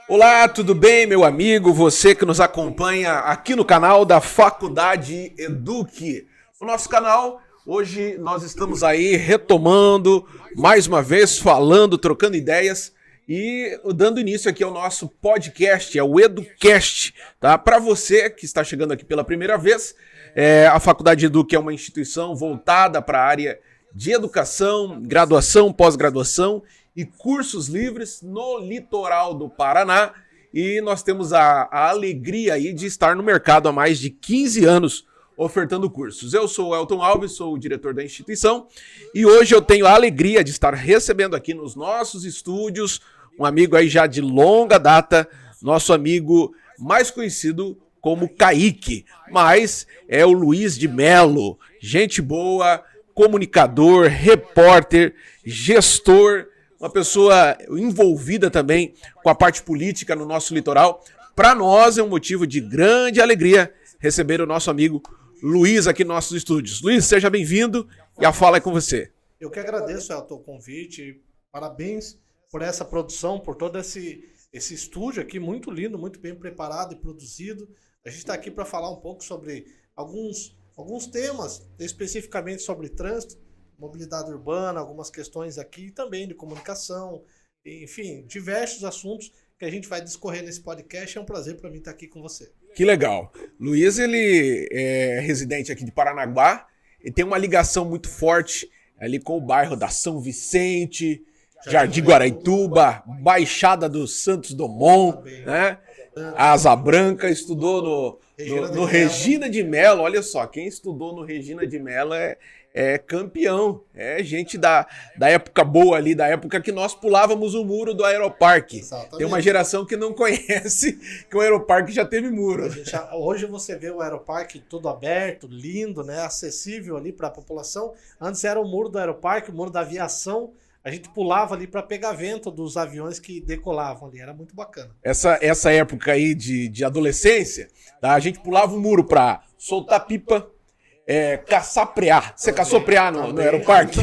Olá, tudo bem, meu amigo? Você que nos acompanha aqui no canal da Faculdade Eduque. No nosso canal, hoje nós estamos aí retomando, mais uma vez, falando, trocando ideias e dando início aqui ao nosso podcast, é o EduCast, tá? Para você que está chegando aqui pela primeira vez, a Faculdade Eduque é uma instituição voltada para a área de educação, graduação, pós-graduação e cursos livres no litoral do Paraná, e nós temos a alegria aí de estar no mercado há mais de 15 anos ofertando cursos. Eu sou o Elton Alves, sou o diretor da instituição, e hoje eu tenho a alegria de estar recebendo aqui nos nossos estúdios um amigo aí já de longa data, nosso amigo mais conhecido como Kaique, mas é o Luiz de Mello, gente boa, comunicador, repórter, gestor, uma pessoa envolvida também com a parte política no nosso litoral. Para nós é um motivo de grande alegria receber o nosso amigo Luiz aqui nos nossos estúdios. Luiz, seja bem-vindo e a fala é com você. Eu que agradeço, Elton, o convite. Parabéns por essa produção, por todo esse estúdio aqui, muito lindo, muito bem preparado e produzido. A gente está aqui para falar um pouco sobre alguns temas, especificamente sobre trânsito, mobilidade urbana, algumas questões aqui também de comunicação, enfim, diversos assuntos que a gente vai discorrer nesse podcast. É um prazer para mim estar aqui com você. Que legal. Luiz, ele é residente aqui de Paranaguá e tem uma ligação muito forte ali com o bairro da São Vicente, Jardim Guaraituba, Baixada dos Santos Dumont, né? Asa Branca, estudou no Regina de Mello. Olha só, quem estudou no Regina de Mello é campeão, é gente da época boa ali, da época que nós pulávamos o muro do Aeroparque. Exatamente. Tem uma geração que não conhece que o Aeroparque já teve muro. Hoje você vê o Aeroparque tudo aberto, lindo, né, acessível ali para a população. Antes era o muro do Aeroparque, o muro da aviação. A gente pulava ali para pegar vento dos aviões que decolavam ali, era muito bacana. Essa época aí de adolescência, tá? A gente pulava o muro para soltar pipa, caçar preá. Você caçou preá no Aeroparque?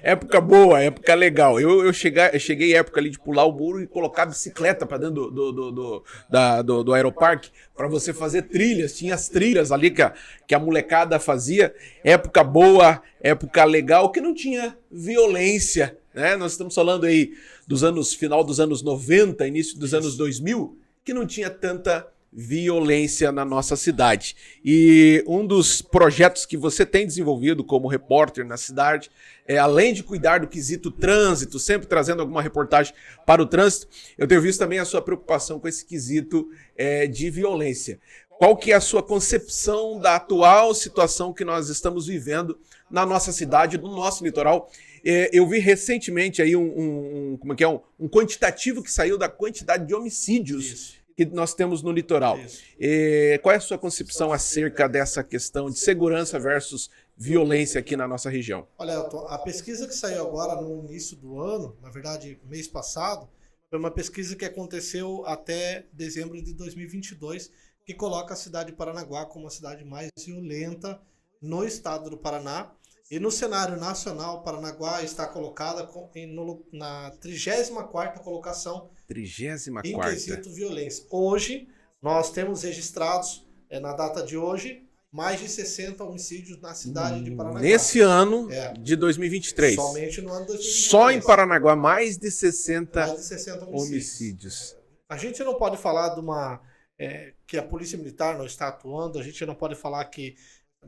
Época boa, época legal. Eu cheguei à época ali de pular o muro e colocar a bicicleta para dentro do Aeroparque para você fazer trilhas. Tinha as trilhas ali que a molecada fazia. Época boa, época legal, que não tinha violência, né? Nós estamos falando aí final dos anos 90, início dos anos 2000, que não tinha tanta violência na nossa cidade. E um dos projetos que você tem desenvolvido como repórter na cidade, além de cuidar do quesito trânsito, sempre trazendo alguma reportagem para o trânsito, eu tenho visto também a sua preocupação com esse quesito de violência. Qual que é a sua concepção da atual situação que nós estamos vivendo na nossa cidade, no nosso litoral? Eu vi recentemente aí um quantitativo que saiu da quantidade de homicídios que nós temos no litoral. Qual é a sua concepção acerca dessa questão de segurança versus violência aqui na nossa região? Olha, Elton, a pesquisa que saiu agora no início do ano, na verdade, mês passado, foi uma pesquisa que aconteceu até dezembro de 2022, que coloca a cidade de Paranaguá como a cidade mais violenta no estado do Paraná. E no cenário nacional, Paranaguá está colocada na 34ª colocação 34ª. em quesito violência. Hoje, nós temos registrados, na data de hoje, mais de 60 homicídios na cidade de Paranaguá. Nesse ano de 2023. Somente no ano de 2023. Só em Paranaguá, mais de 60 homicídios. A gente não pode falar de que a Polícia Militar não está atuando, a gente não pode falar que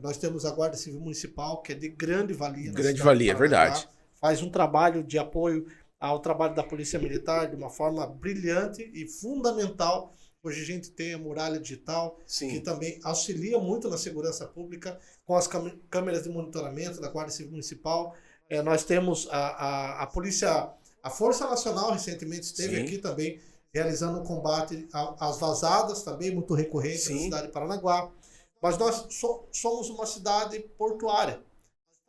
nós temos a Guarda Civil Municipal, que é de grande valia. Grande valia, é verdade. Faz um trabalho de apoio ao trabalho da Polícia Militar de uma forma brilhante e fundamental. Hoje a gente tem a muralha digital, que também auxilia muito na segurança pública, com as câmeras de monitoramento da Guarda Civil Municipal. Nós temos a Polícia, a Força Nacional recentemente esteve aqui também, realizando um combate às vazadas, também muito recorrente na cidade de Paranaguá. Mas nós somos uma cidade portuária.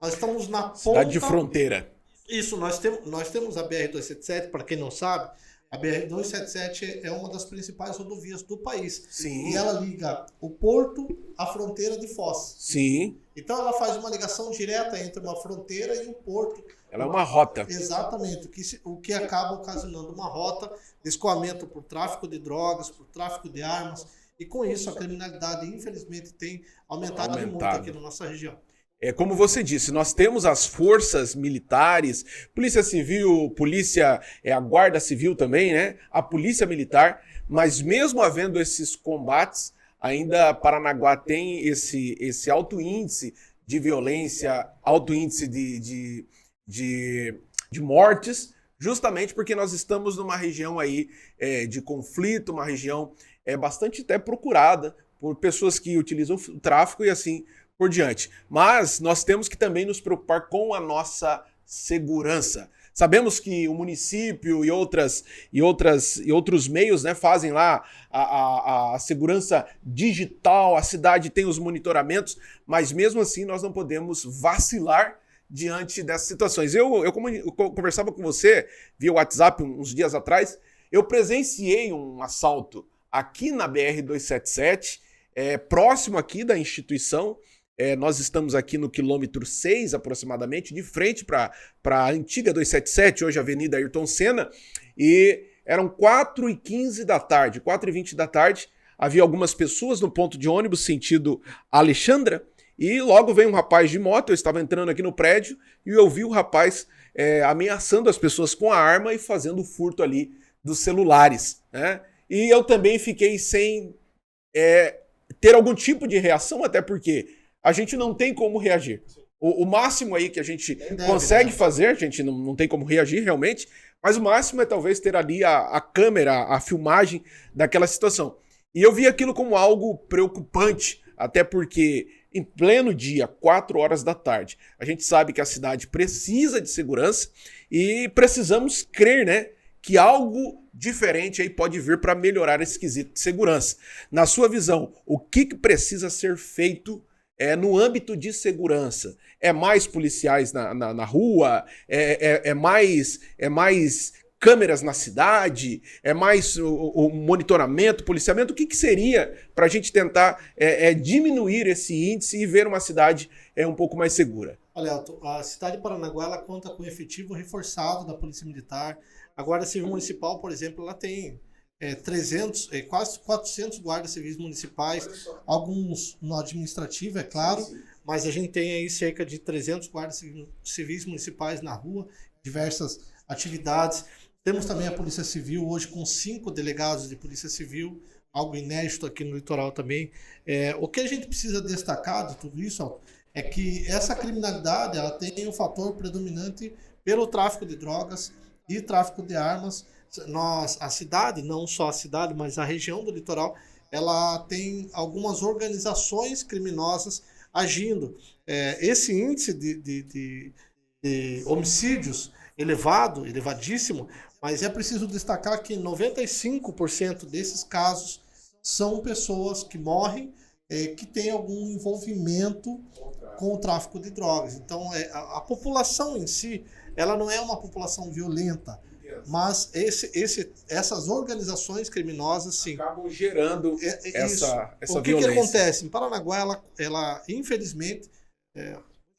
Nós estamos na ponta... Cidade de fronteira. Isso, nós temos a BR-277, para quem não sabe, A BR-277 é uma das principais rodovias do país. Sim. E ela liga o porto à fronteira de Foz. Sim. Então ela faz uma ligação direta entre uma fronteira e um porto. Ela é uma rota. Exatamente. O que acaba ocasionando uma rota de escoamento por tráfico de drogas, por tráfico de armas. E com isso a criminalidade, infelizmente, tem aumentado muito aqui na nossa região. É como você disse, nós temos as forças militares, Polícia Civil, a Guarda Civil também, né? A Polícia Militar, mas mesmo havendo esses combates, ainda Paranaguá tem esse alto índice de violência, alto índice de mortes, justamente porque nós estamos numa região aí de conflito, uma região bastante até procurada por pessoas que utilizam o tráfico e assim por diante. Mas nós temos que também nos preocupar com a nossa segurança. Sabemos que o município e outros meios, né, fazem lá a segurança digital, a cidade tem os monitoramentos, mas mesmo assim nós não podemos vacilar diante dessas situações. Eu conversava com você via WhatsApp uns dias atrás, eu presenciei um assalto aqui na BR-277, próximo aqui da instituição. Nós estamos aqui no quilômetro 6, aproximadamente, de frente para a antiga 277, hoje Avenida Ayrton Senna, e eram 4h15 da tarde, 4h20 da tarde, havia algumas pessoas no ponto de ônibus, sentido Alexandra, e logo veio um rapaz de moto, eu estava entrando aqui no prédio, e eu vi o rapaz ameaçando as pessoas com a arma e fazendo o furto ali dos celulares, né? E eu também fiquei sem ter algum tipo de reação, até porque a gente não tem como reagir. O máximo aí que a gente consegue fazer, a gente não tem como reagir realmente, mas o máximo é talvez ter ali a câmera, a filmagem daquela situação. E eu vi aquilo como algo preocupante, até porque em pleno dia, 4 horas da tarde, a gente sabe que a cidade precisa de segurança e precisamos crer, né, que algo diferente aí pode vir para melhorar esse quesito de segurança. Na sua visão, o que precisa ser feito no âmbito de segurança? É mais policiais na rua? É mais câmeras na cidade? É mais o monitoramento, policiamento? O que seria para a gente tentar diminuir esse índice e ver uma cidade um pouco mais segura? Olha, Elton, a cidade de Paranaguá ela conta com efetivo reforçado da Polícia Militar. A Guarda Civil Municipal, por exemplo, ela tem 300, quase 400 guardas civis municipais, alguns no administrativo, é claro, mas a gente tem aí cerca de 300 guardas civis municipais na rua, diversas atividades. Temos também a Polícia Civil, hoje com 5 delegados de Polícia Civil, algo inédito aqui no litoral também. O que a gente precisa destacar de tudo isso é que essa criminalidade ela tem um fator predominante pelo tráfico de drogas e tráfico de armas. A cidade, não só a cidade, mas a região do litoral, ela tem algumas organizações criminosas agindo. Esse índice de homicídios elevadíssimo, mas é preciso destacar que 95% desses casos são pessoas que morrem, que têm algum envolvimento com o tráfico de drogas. Então, a população em si, ela não é uma população violenta, mas essas organizações criminosas, sim, acabam gerando essa o que violência. Que acontece? Em Paranaguá, ela infelizmente,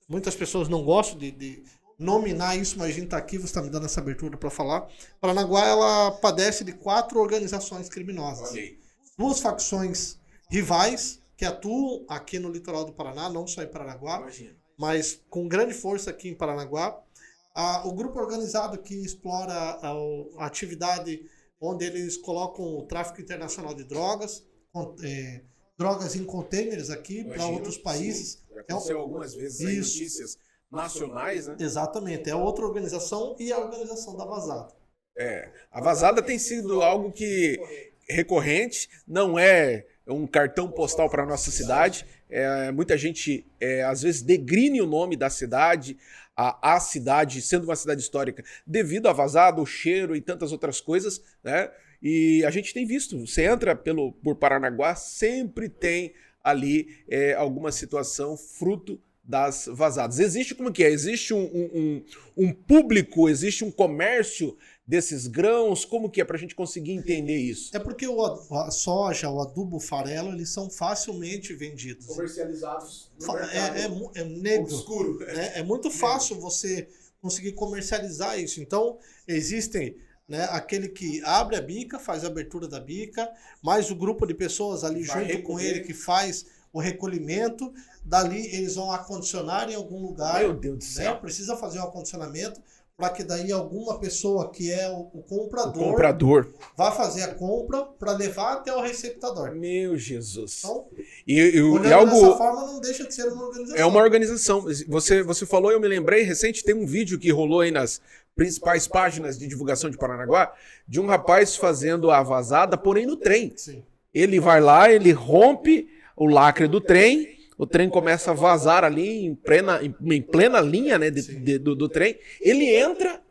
muitas pessoas não gostam de nominar isso, mas a gente está aqui, você está me dando essa abertura para falar. Paranaguá, ela padece de 4 organizações criminosas. Okay. 2 facções rivais que atuam aqui no litoral do Paraná, não só em Paranaguá, mas com grande força aqui em Paranaguá. O grupo organizado que explora a atividade onde eles colocam o tráfico internacional de drogas, drogas em contêineres aqui para outros países. Aconteceu algumas vezes em notícias nacionais, né? Exatamente, é outra organização e a organização da Vazada. A Vazada tem sido algo que recorrente, não é um cartão postal para a nossa cidade. Muita gente às vezes degrine o nome da cidade, a cidade sendo uma cidade histórica, devido à Vazada, o cheiro e tantas outras coisas, né? E a gente tem visto, você entra por Paranaguá, sempre tem ali alguma situação fruto das vazadas. Existe como que é? Existe um público, existe um comércio desses grãos? Como que é para a gente conseguir entender isso? É porque a soja, o adubo, o farelo, eles são facilmente vendidos. Comercializados no é negro. Obscuro. É muito fácil você conseguir comercializar isso. Então, existem, né, aquele que abre a bica, faz a abertura da bica, mais o grupo de pessoas ali junto com ele que faz o recolhimento. Dali eles vão acondicionar em algum lugar. Meu Deus do céu. Né? Precisa fazer um acondicionamento para que daí alguma pessoa que é o comprador vai fazer a compra para levar até o receptador. Meu Jesus. Então, e algo dessa forma não deixa de ser uma organização. É uma organização. Você falou, eu me lembrei, recente, tem um vídeo que rolou aí nas principais páginas de divulgação de Paranaguá, de um rapaz fazendo a vazada, porém no trem. Sim. Ele vai lá, ele rompe o lacre do trem, o trem começa a vazar ali em plena linha, né, do trem. Ele entra,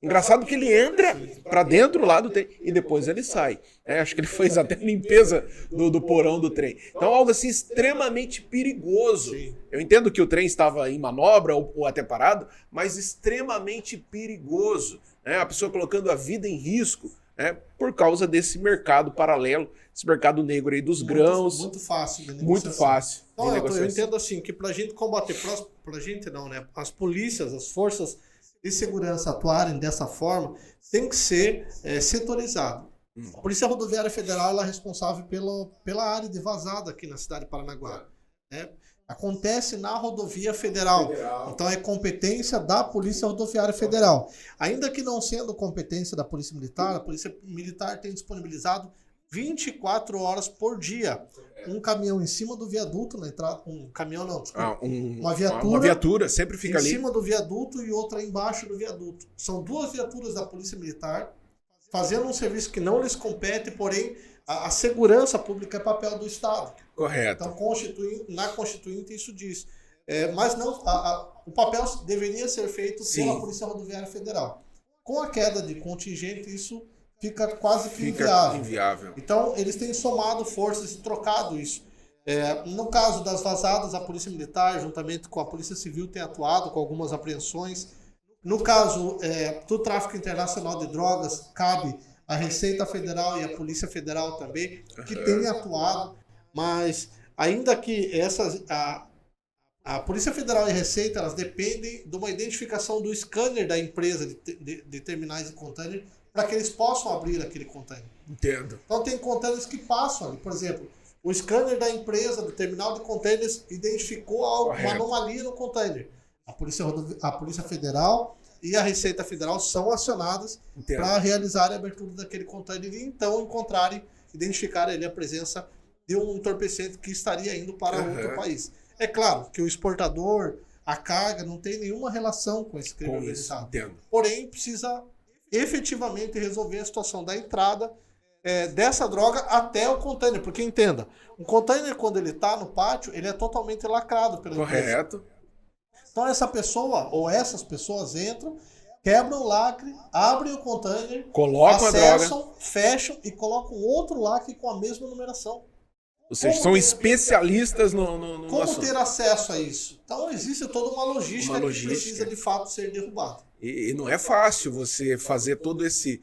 engraçado que ele entra para dentro lá do trem e depois ele sai. Acho que ele fez até limpeza do porão do trem. Então algo assim extremamente perigoso. Sim. Eu entendo que o trem estava em manobra ou até parado, mas extremamente perigoso. A pessoa colocando a vida em risco, por causa desse mercado paralelo, esse mercado negro aí dos grãos. Muito fácil. Muito fácil. Então, eu entendo assim, que pra gente combater, pra gente não, né? As polícias, as forças de segurança atuarem dessa forma, tem que ser setorizado. A Polícia Rodoviária Federal ela é responsável pela área de vazada aqui na cidade de Paranaguá. Né? Acontece na Rodovia Federal. Então é competência da Polícia Rodoviária Federal. Ainda que não sendo competência da Polícia Militar, a Polícia Militar tem disponibilizado 24 horas por dia. Um caminhão em cima do viaduto, na entrada, um caminhão não, desculpa, uma viatura sempre fica ali. Em cima do viaduto e outra embaixo do viaduto. São duas viaturas da Polícia Militar fazendo um serviço que não lhes compete, porém a segurança pública é papel do Estado. Correto. Então, na Constituinte isso diz. Mas não, o papel deveria ser feito pela Polícia Rodoviária Federal. Com a queda de contingente, isso fica quase que inviável. Então, eles têm somado forças e trocado isso. No caso das vazadas, a Polícia Militar, juntamente com a Polícia Civil, tem atuado com algumas apreensões. No caso do tráfico internacional de drogas, cabe a Receita Federal e a Polícia Federal também, que tem atuado. Mas, ainda que a Polícia Federal e a Receita, elas dependem de uma identificação do scanner da empresa de terminais de container, para que eles possam abrir aquele container. Entendo. Então tem containers que passam ali. Por exemplo, o scanner da empresa, do terminal de containers, identificou uma anomalia no container. A Polícia Federal e a Receita Federal são acionadas para realizar a abertura daquele container e então identificarem ali a presença de um entorpecente que estaria indo para outro país. É claro que o exportador, a carga, não tem nenhuma relação com esse crime organizado. Porém, precisa efetivamente resolver a situação da entrada dessa droga até o container. Porque, entenda, um container, quando ele está no pátio, ele é totalmente lacrado pela empresa. Correto. Então, essa pessoa ou essas pessoas entram, quebram o lacre, abrem o container, colocam acessam, a droga, fecham e colocam outro lacre com a mesma numeração. Ou seja, são especialistas no Como ter acesso a isso? Então, existe toda uma logística que precisa, de fato, ser derrubada. E não é fácil você fazer todo esse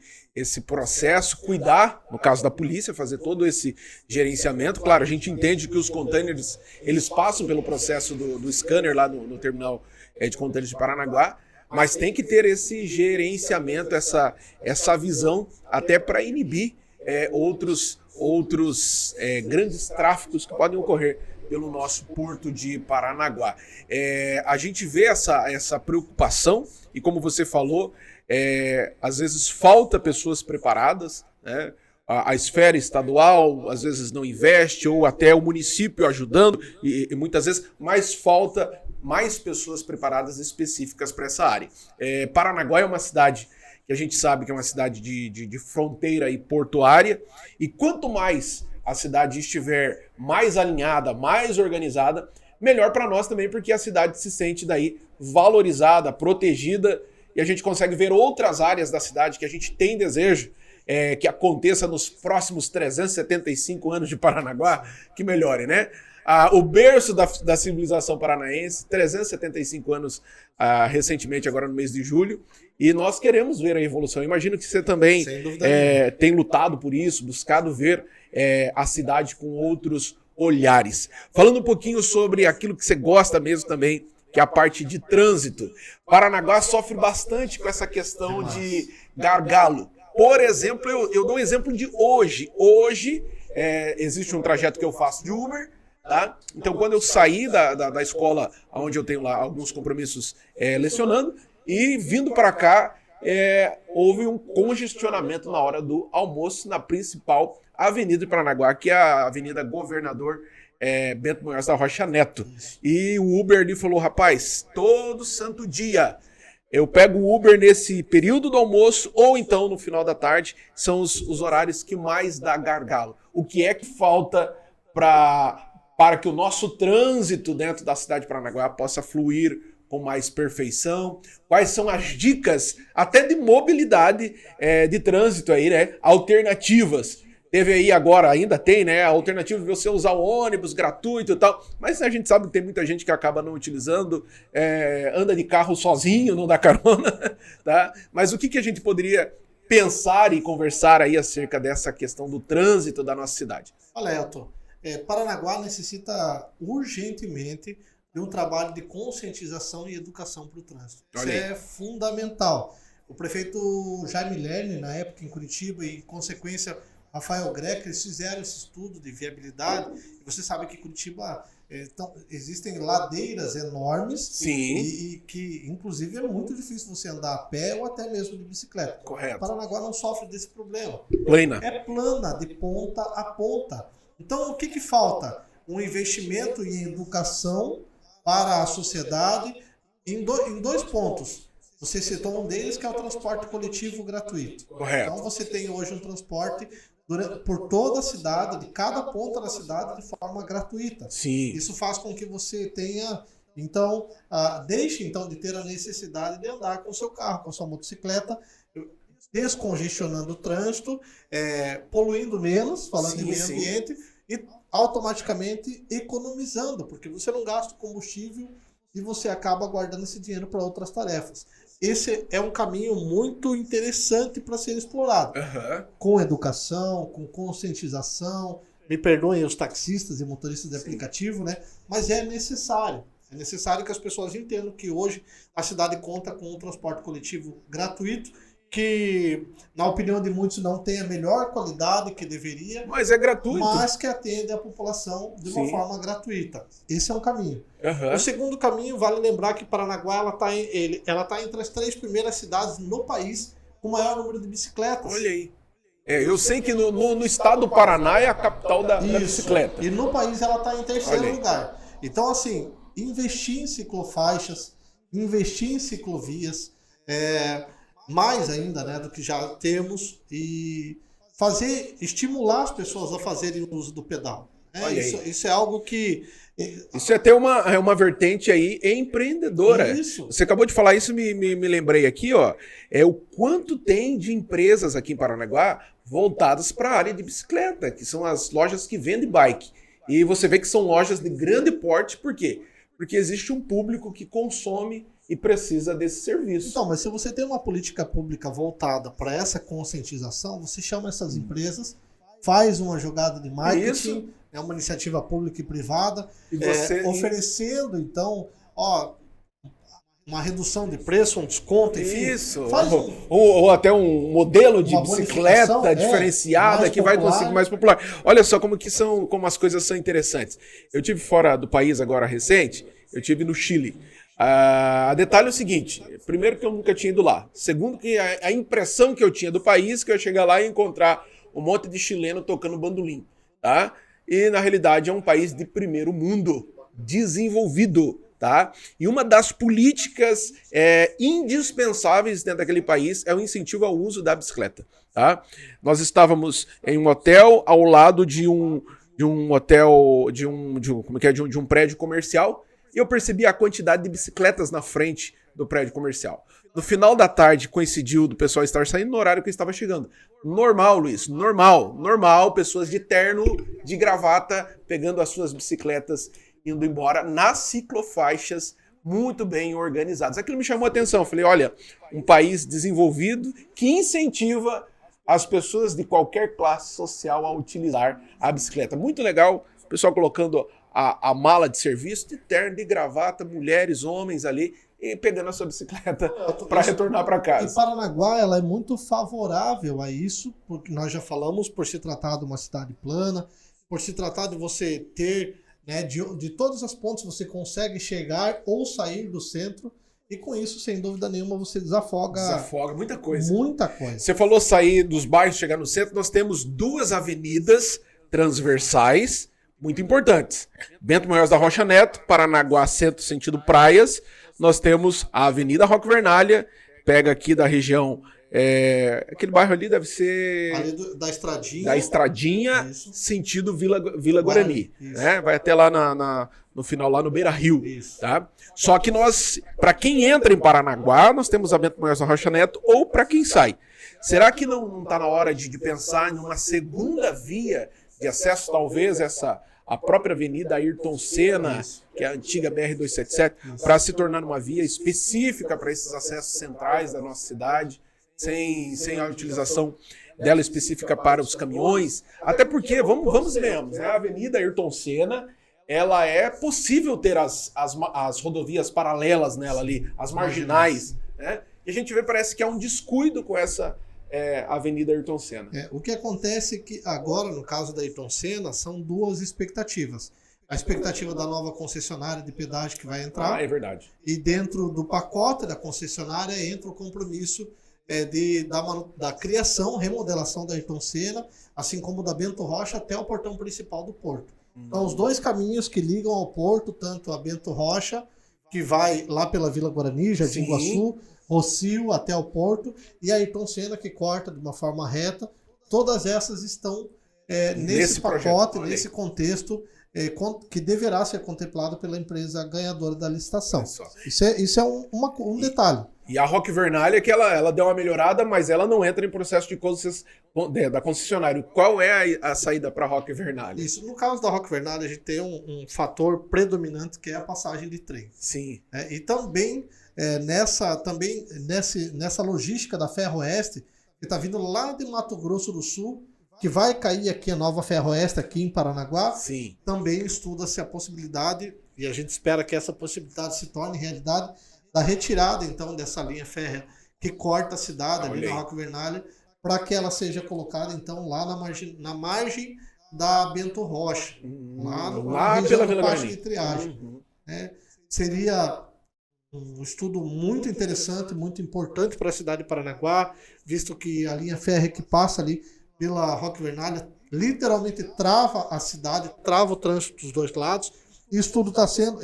processo, cuidar, no caso da polícia, fazer todo esse gerenciamento. Claro, a gente entende que os containers, eles passam pelo processo do scanner lá no terminal de containers de Paranaguá, mas tem que ter esse gerenciamento, essa visão, até para inibir outros grandes tráficos que podem ocorrer pelo nosso porto de Paranaguá. A gente vê essa preocupação e, como você falou, às vezes falta pessoas preparadas, né? A esfera estadual às vezes não investe, ou até o município ajudando, e muitas vezes, mas falta mais pessoas preparadas específicas para essa área. Paranaguá é uma cidade que a gente sabe que é uma cidade de fronteira e portuária, e quanto mais a cidade estiver mais alinhada, mais organizada, melhor para nós também, porque a cidade se sente daí valorizada, protegida, e a gente consegue ver outras áreas da cidade que a gente tem desejo que aconteça nos próximos 375 anos de Paranaguá, que melhore, né? O berço da civilização paranaense, 375 anos recentemente, agora no mês de julho, e nós queremos ver a evolução. Imagino que você também tem lutado por isso, buscado ver a cidade com outros olhares. Falando um pouquinho sobre aquilo que você gosta mesmo também, que é a parte de trânsito. Paranaguá sofre bastante com essa questão de gargalo. Por exemplo, eu dou um exemplo de hoje. Hoje, existe um trajeto que eu faço de Uber, tá? Então, quando eu saí da escola, onde eu tenho lá alguns compromissos lecionando, e vindo para cá, houve um congestionamento na hora do almoço na principal avenida de Paranaguá, que é a Avenida Governador Bento Munhoz da Rocha Neto. E o Uber ali falou, rapaz, todo santo dia eu pego o Uber nesse período do almoço ou então no final da tarde, são os horários que mais dá gargalo. O que é que falta para que o nosso trânsito dentro da cidade de Paranaguá possa fluir com mais perfeição? Quais são as dicas até de mobilidade de trânsito aí, né? Alternativas. Teve aí agora, ainda tem, né? A alternativa de você usar o ônibus gratuito e tal. Mas a gente sabe que tem muita gente que acaba não utilizando, anda de carro sozinho, não dá carona, tá? Mas o que a gente poderia pensar e conversar aí acerca dessa questão do trânsito da nossa cidade? Olha, Elton, Paranaguá necessita urgentemente de um trabalho de conscientização e educação para o trânsito. Isso é fundamental. O prefeito Jaime Lerner, na época em Curitiba, e em consequência Rafael Greco, eles fizeram esse estudo de viabilidade. E você sabe que Curitiba existem ladeiras enormes. Sim. E que, inclusive, é muito difícil você andar a pé ou até mesmo de bicicleta. Correto. Paranaguá não sofre desse problema. Plana. É plana, de ponta a ponta. Então, o que falta? Um investimento em educação para a sociedade em dois pontos. Você citou um deles, que é o transporte coletivo gratuito. Correto. Então, você tem hoje um transporte por toda a cidade, de cada ponta da cidade, de forma gratuita. Sim. Isso faz com que você tenha, então, deixe então de ter a necessidade de andar com o seu carro, com a sua motocicleta, descongestionando o trânsito, poluindo menos, falando de meio ambiente, e automaticamente economizando, porque você não gasta combustível e você acaba guardando esse dinheiro para outras tarefas. Esse é um caminho muito interessante para ser explorado. Uhum. Com educação, com conscientização. Me perdoem os taxistas e motoristas de aplicativo, né? Mas é necessário. É necessário que as pessoas entendam que hoje a cidade conta com um transporte coletivo gratuito, que, na opinião de muitos, não tem a melhor qualidade que deveria. Mas é gratuito. Mas que atende a população de uma forma gratuita. Esse é um caminho. Uhum. O segundo caminho, vale lembrar que Paranaguá ela tá entre as 3 primeiras cidades no país com o maior número de bicicletas. Olha aí. Eu sei que no estado do Paraná é a capital da bicicleta. E no país ela está em 3º lugar. Então, assim, investir em ciclofaixas, investir em ciclovias, mais ainda, né, do que já temos, e estimular as pessoas a fazerem o uso do pedal. Isso é algo que... Isso é até uma vertente aí empreendedora. Isso. Você acabou de falar isso, me lembrei aqui, ó. O quanto tem de empresas aqui em Paranaguá voltadas para a área de bicicleta, que são as lojas que vendem bike. E você vê que são lojas de grande porte, por quê? Porque existe um público que consome e precisa desse serviço. Então, mas se você tem uma política pública voltada para essa conscientização, você chama essas empresas, faz uma jogada de marketing, é uma iniciativa pública e privada, e você... oferecendo, então, uma redução de preço, um desconto, enfim. Isso, ou até um modelo de bicicleta diferenciada que vai conseguir mais popular. Olha só como as coisas são interessantes. Eu tive fora do país agora recente, eu tive no Chile. A detalhe é o seguinte, primeiro que eu nunca tinha ido lá, segundo que a impressão que eu tinha do país, que eu ia chegar lá e encontrar um monte de chileno tocando bandolim, tá? E na realidade é um país de primeiro mundo, desenvolvido, tá? E uma das políticas indispensáveis dentro daquele país é o incentivo ao uso da bicicleta, tá? Nós estávamos em um hotel ao lado de um hotel, de um prédio comercial. e eu percebi a quantidade de bicicletas na frente do prédio comercial. No final da tarde coincidiu do pessoal estar saindo no horário que eu estava chegando. Normal, Luiz, normal, pessoas de terno, de gravata, pegando as suas bicicletas, indo embora nas ciclofaixas muito bem organizadas. Aquilo me chamou a atenção. Eu falei, olha, um país desenvolvido que incentiva as pessoas de qualquer classe social a utilizar a bicicleta. Muito legal, o pessoal colocando a mala de serviço, de terno, de gravata, mulheres, homens ali, e pegando a sua bicicleta para retornar para casa. E Paranaguá, ela é muito favorável a isso, porque nós já falamos, por se tratar de uma cidade plana, por se tratar de você ter, né, de todas as pontes você consegue chegar ou sair do centro, e com isso, sem dúvida nenhuma, você desafoga muita coisa. Muita coisa. Você falou sair dos bairros, chegar no centro, nós temos 2 avenidas transversais muito importantes. Bento Munhoz da Rocha Neto, Paranaguá Centro, sentido praias. Nós temos a Avenida Roque Vernalha, pega aqui da região, aquele bairro ali deve ser... Ali da Estradinha. Da Estradinha, isso. Sentido Vila Guarani. Né? Vai até lá no final, lá no Beira Rio. Tá? Só que nós, para quem entra em Paranaguá, nós temos a Bento Munhoz da Rocha Neto, ou para quem sai. Será que não está na hora de pensar em uma segunda via de acesso, talvez, a própria Avenida Ayrton Senna, que é a antiga BR-277, para se tornar uma via específica para esses acessos centrais da nossa cidade, sem a utilização dela específica para os caminhões? Até porque, vamos vermos, né? A Avenida Ayrton Senna, ela é possível ter as rodovias paralelas nela ali, as marginais, né? E a gente vê, parece que há um descuido com essa Avenida Ayrton Senna. O que acontece é que agora, no caso da Ayrton Senna, são 2 expectativas. A expectativa da nova concessionária de pedágio que vai entrar. Ah, é verdade. E dentro do pacote da concessionária entra o compromisso da criação, remodelação da Ayrton Senna, assim como da Bento Rocha até o portão principal do porto. Então, os 2 caminhos que ligam ao porto, tanto a Bento Rocha, que vai lá pela Vila Guarani, Jardim Iguaçu, Rocio até o porto, e a Ayrton Senna, que corta de uma forma reta. Todas essas estão nesse pacote, nesse contexto, que deverá ser contemplado pela empresa ganhadora da licitação. Isso é um detalhe. E a Roque Vernalha, que ela deu uma melhorada, mas ela não entra em processo de da concessionária. Qual é a saída para a Roque Vernalha? Isso. No caso da Roque Vernalha, a gente tem um fator predominante, que é a passagem de trem. Sim. E também, nessa logística da Ferroeste, que está vindo lá de Mato Grosso do Sul, que vai cair aqui a nova Ferroeste, aqui em Paranaguá. Sim. Também estuda-se a possibilidade, e a gente espera que essa possibilidade se torne realidade, da retirada, então, dessa linha férrea que corta a cidade, ali na Roque Vernalha, para que ela seja colocada, então, lá na margem da Bento Rocha, lá pela Vila Guarani, de triagem. Seria um estudo muito interessante, muito importante para a cidade de Paranaguá, visto que a linha férrea que passa ali pela Roque Vernalha literalmente trava a cidade, trava o trânsito dos 2 lados. E o estudo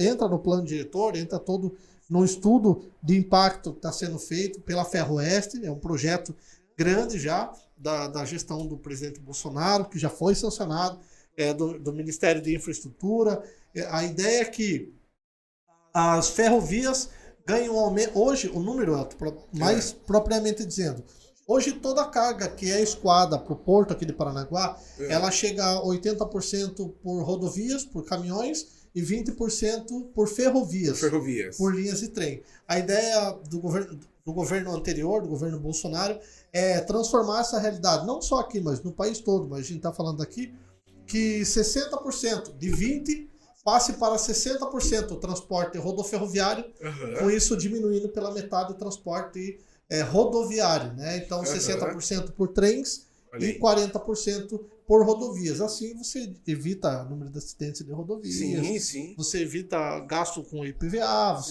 entra no plano diretor, entra todo no estudo de impacto que está sendo feito pela Ferroeste. É um projeto grande já da gestão do presidente Bolsonaro, que já foi sancionado, do Ministério de Infraestrutura. A ideia é que as ferrovias ganham um aumento. Hoje, o número, mais propriamente dizendo, hoje toda a carga que é escoada para o porto aqui de Paranaguá, ela chega a 80% por rodovias, por caminhões, e 20% por ferrovias, por linhas de trem. A ideia do governo anterior, do governo Bolsonaro, é transformar essa realidade, não só aqui, mas no país todo. Mas a gente está falando aqui que 60%, de 20% passe para 60% o transporte rodoferroviário, com isso diminuindo pela metade o transporte rodoviário, né? Então 60% por trens e 40% por rodovias. Assim você evita o número de acidentes de rodovias. Sim. Você evita gasto com IPVA,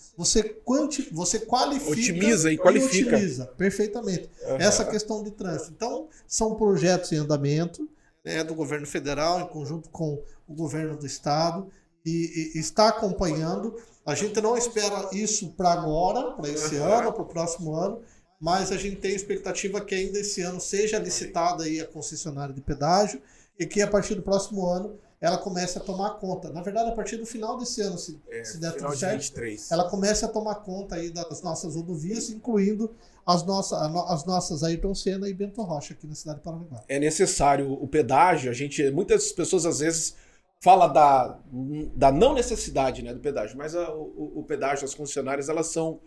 você qualifica, otimiza e qualifica. Otimiza perfeitamente essa questão de trânsito. Então, são projetos em andamento, né, do governo federal, em conjunto com o governo do estado, e está acompanhando. A gente não espera isso para agora, para esse ano, para o próximo ano, mas a gente tem expectativa que ainda esse ano seja licitada aí a concessionária de pedágio, e que a partir do próximo ano ela comece a tomar conta. Na verdade, a partir do final desse ano, se der tudo certo, 23. ela comece a tomar conta aí das nossas rodovias, incluindo as nossas Ayrton Senna e Bento Rocha aqui na cidade de Paranaguá. É necessário o pedágio. Muitas pessoas às vezes falam da não necessidade, né, do pedágio, mas o pedágio, as concessionárias, elas são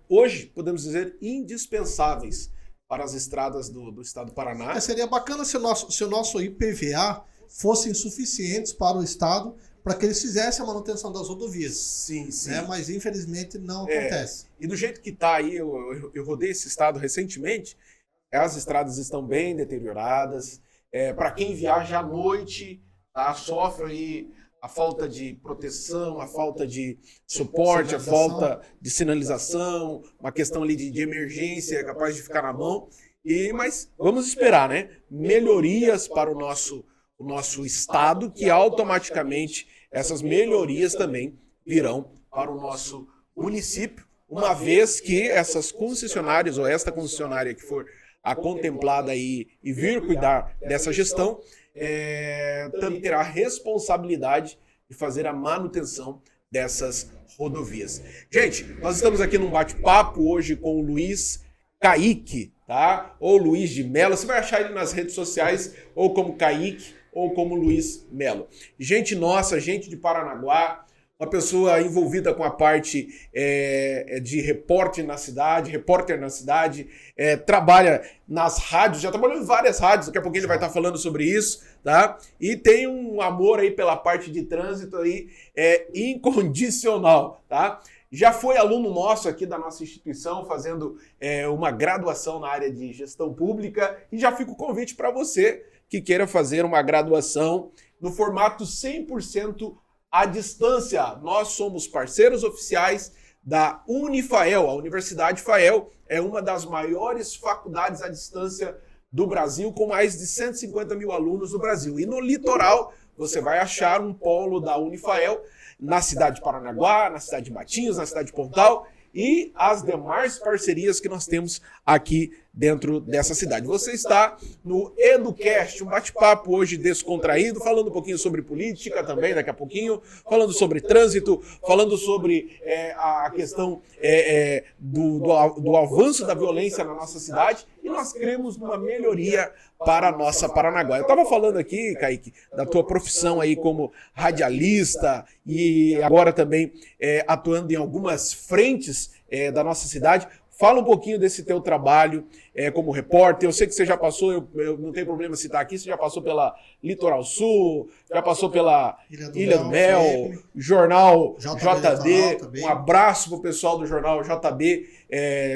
hoje, podemos dizer, indispensáveis para as estradas do estado do Paraná. Seria bacana se o nosso IPVA fossem suficientes para o estado para que eles fizessem a manutenção das rodovias. Sim, sim. Mas infelizmente não acontece. E do jeito que está aí, eu rodei esse estado recentemente, as estradas estão bem deterioradas. Para quem viaja à noite, tá, sofre aí a falta de proteção, a falta de suporte, a falta de sinalização, uma questão ali de emergência capaz de ficar na mão. Mas vamos esperar, né? Melhorias para o nosso estado, que automaticamente essas melhorias também virão para o nosso município, uma vez que essas concessionárias, ou esta concessionária que for a contemplada aí e vir cuidar dessa gestão, também terá a responsabilidade de fazer a manutenção dessas rodovias. Gente, nós estamos aqui num bate-papo hoje com o Luiz Kaique, tá? Ou Luiz de Mello. Você vai achar ele nas redes sociais ou como Kaique ou como Luiz Mello. Gente nossa, gente de Paranaguá, uma pessoa envolvida com a parte de repórter na cidade, trabalha nas rádios, já trabalhou em várias rádios, daqui a pouquinho ele vai estar falando sobre isso, tá? E tem um amor aí pela parte de trânsito aí incondicional, tá? Já foi aluno nosso aqui da nossa instituição, fazendo uma graduação na área de gestão pública, e já fica o convite para você que queira fazer uma graduação no formato 100% à distância. Nós somos parceiros oficiais da Unifael. A Universidade Fael é uma das maiores faculdades à distância do Brasil, com mais de 150 mil alunos no Brasil. E no litoral, você vai achar um polo da Unifael na cidade de Paranaguá, na cidade de Matinhos, na cidade de Pontal e as demais parcerias que nós temos aqui dentro dessa cidade. Você está no EduCast, um bate-papo hoje descontraído, falando um pouquinho sobre política também, daqui a pouquinho, falando sobre trânsito, falando sobre a questão do avanço da violência na nossa cidade, e nós queremos uma melhoria para a nossa Paranaguá. Eu estava falando aqui, Kaique, da tua profissão aí como radialista e agora também atuando em algumas frentes da nossa cidade. Fala um pouquinho desse teu trabalho como repórter. Eu sei que você já passou, eu não tenho problema citar aqui, você já passou pela Litoral Sul, já passou pela Ilha do Mel, Jornal JB. Um abraço pro pessoal do Jornal JB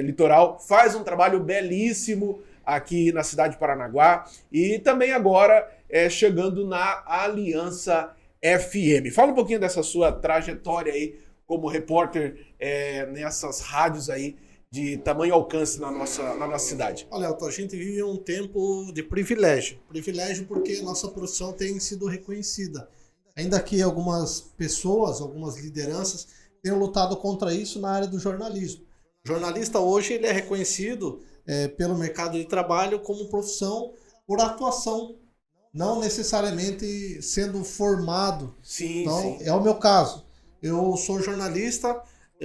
Litoral. Faz um trabalho belíssimo aqui na cidade de Paranaguá e também agora chegando na Aliança FM. Fala um pouquinho dessa sua trajetória aí como repórter nessas rádios aí de tamanho alcance na nossa cidade. Olha, Elton, a gente vive um tempo de privilégio. Privilégio porque a nossa profissão tem sido reconhecida. Ainda que algumas pessoas, algumas lideranças tenham lutado contra isso na área do jornalismo. O jornalista hoje ele é reconhecido pelo mercado de trabalho como profissão por atuação, não necessariamente sendo formado. Sim, então, sim. É o meu caso. Eu sou jornalista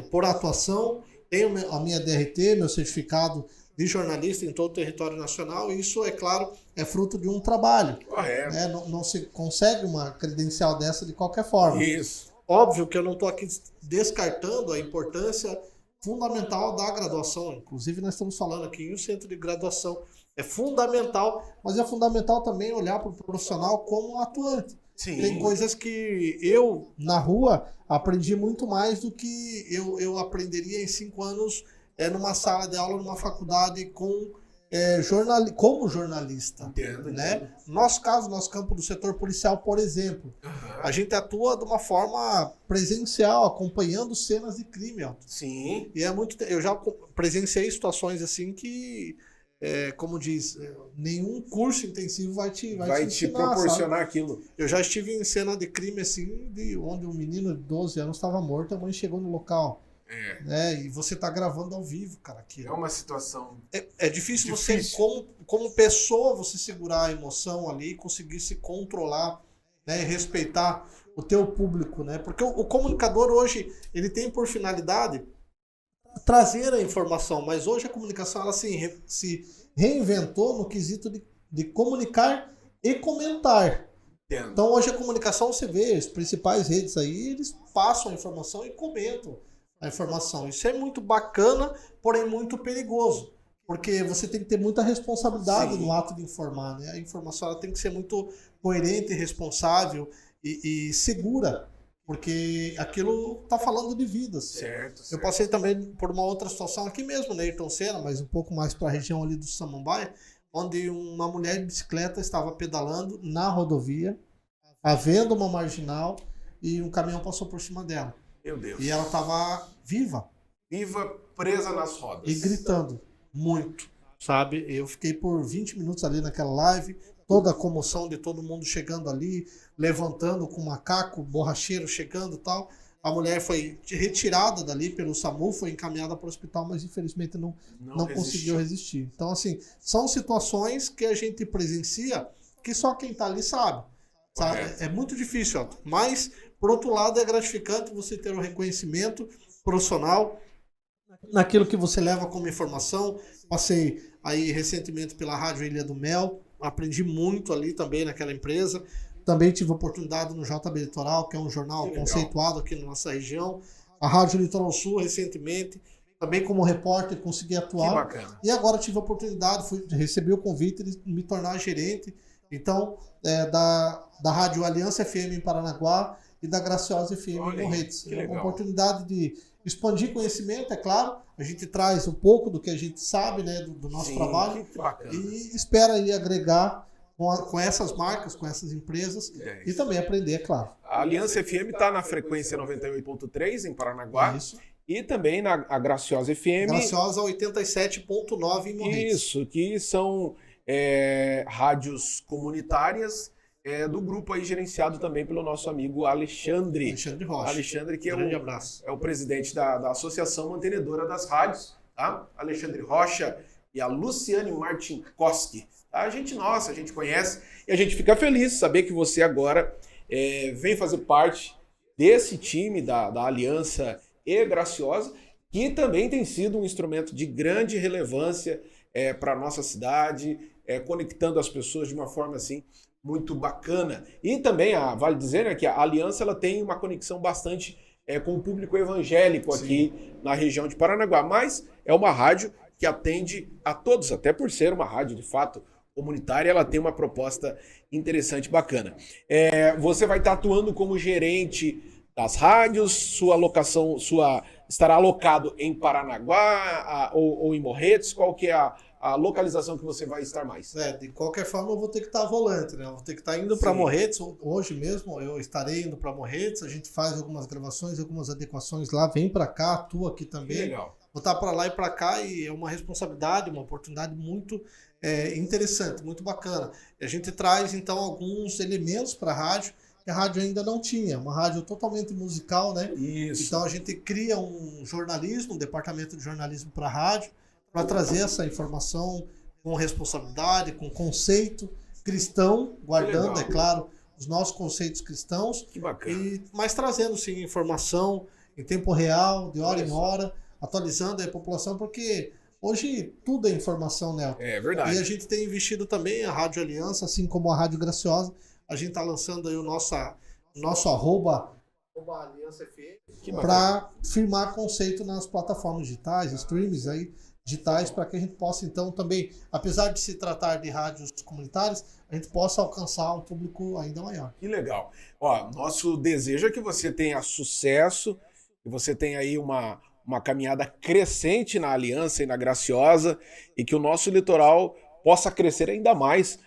por atuação, tenho a minha DRT, meu certificado de jornalista em todo o território nacional, e isso, é claro, é fruto de um trabalho. Correto. Né? Não se consegue uma credencial dessa de qualquer forma. Isso. Óbvio que eu não estou aqui descartando a importância fundamental da graduação. Inclusive, nós estamos falando aqui em um centro de graduação. É fundamental, mas é fundamental também olhar para o profissional como um atuante. Sim. Tem coisas que eu, na rua, aprendi muito mais do que eu aprenderia em 5 anos numa sala de aula, numa faculdade como jornalista. Entendo, né? entendo. Nosso caso, nosso campo do setor policial, por exemplo, a gente atua de uma forma presencial, acompanhando cenas de crime. Sim. E eu já presenciei situações assim que, como diz, nenhum curso intensivo vai te ensinar, proporcionar, sabe? Aquilo. Eu já estive em cena de crime assim, onde um menino de 12 anos estava morto, a mãe chegou no local. Né? E você tá gravando ao vivo, cara. Aquilo. É uma situação. É difícil você, como pessoa, você segurar a emoção ali e conseguir se controlar né, e respeitar o teu público, né? Porque o comunicador hoje, ele tem por finalidade trazer a informação, mas hoje a comunicação ela se reinventou no quesito de comunicar e comentar. Entendo. Então hoje a comunicação, você vê, as principais redes aí, eles passam a informação e comentam a informação. Isso é muito bacana, porém muito perigoso. Porque você tem que ter muita responsabilidade no ato de informar, né? A informação ela tem que ser muito coerente, responsável e segura, porque aquilo está falando de vidas. Certo. Eu passei também por uma outra situação aqui mesmo, na Ayrton Senna, mas um pouco mais para a região ali do Samambaia, onde uma mulher de bicicleta estava pedalando na rodovia, havendo uma marginal, e um caminhão passou por cima dela. Meu Deus. E ela estava viva. Viva, presa nas rodas. E gritando muito, sabe? Eu fiquei por 20 minutos ali naquela live, toda a comoção de todo mundo chegando ali, levantando com macaco, borracheiro chegando e tal. A mulher foi retirada dali pelo SAMU, foi encaminhada para o hospital, mas infelizmente não conseguiu resistir. Então, assim, são situações que a gente presencia que só quem está ali sabe. É muito difícil, ó. Mas, por outro lado, é gratificante você ter um reconhecimento profissional naquilo que você leva como informação. Passei aí recentemente pela Rádio Ilha do Mel, aprendi muito ali também naquela empresa. Também tive oportunidade no JB Litoral, que é um jornal conceituado aqui na nossa região. A Rádio Litoral Sul, recentemente, também como repórter, consegui atuar. Que bacana. E agora tive a oportunidade, recebi o convite de me tornar gerente. Então, da Rádio Aliança FM em Paranaguá e da Graciosa FM em Morretes. É uma oportunidade de expandir conhecimento, é claro. A gente traz um pouco do que a gente sabe, né, do nosso trabalho. E espera aí agregar com essas marcas, com essas empresas e também aprender, é claro. A Aliança FM está na frequência 98.3 em Paranaguá. Isso. E também na Graciosa FM. Graciosa 87.9 em Morretes. Isso, que são rádios comunitárias do grupo aí gerenciado também pelo nosso amigo Alexandre. Alexandre Rocha. Alexandre, que grande abraço. É o presidente da Associação Mantenedora das Rádios, tá? Alexandre Rocha e a Luciane Martinkoski. Tá? A gente conhece e a gente fica feliz de saber que você agora vem fazer parte desse time da Aliança e Graciosa, que também tem sido um instrumento de grande relevância para a nossa cidade, conectando as pessoas de uma forma assim muito bacana. E também, vale dizer, né, que a Aliança ela tem uma conexão bastante com o público evangélico aqui na região de Paranaguá, mas é uma rádio que atende a todos, até por ser uma rádio de fato comunitária, ela tem uma proposta interessante, bacana. Você vai estar atuando como gerente das rádios, sua alocação estará alocado em Paranaguá ou em Morretes? Qual que é a localização que você vai estar mais? De qualquer forma eu vou ter que estar volante, né? Eu vou ter que estar indo para Morretes. Hoje mesmo eu estarei indo para Morretes, a gente faz algumas gravações, algumas adequações lá, vem para cá, atua aqui também. Que legal. Vou estar para lá e para cá e é uma responsabilidade, uma oportunidade muito interessante, muito bacana. E a gente traz então alguns elementos para a rádio que a rádio ainda não tinha, uma rádio totalmente musical, né? Isso. Então a gente cria um departamento de jornalismo para a rádio, para trazer essa informação com responsabilidade, com conceito cristão, guardando, é claro, os nossos conceitos cristãos. Que bacana. Mas trazendo, sim, informação em tempo real, de hora em hora, atualizando a população, porque hoje tudo é informação, né? É verdade. E a gente tem investido também a Rádio Aliança, assim como a Rádio Graciosa. A gente está lançando aí o nosso arroba Aliança FM para firmar conceito nas plataformas digitais, streams aí digitais, para que a gente possa então também, apesar de se tratar de rádios comunitárias, a gente possa alcançar um público ainda maior. Que legal. Ó, nosso desejo é que você tenha sucesso, que você tenha aí uma caminhada crescente na Aliança e na Graciosa e que o nosso litoral possa crescer ainda mais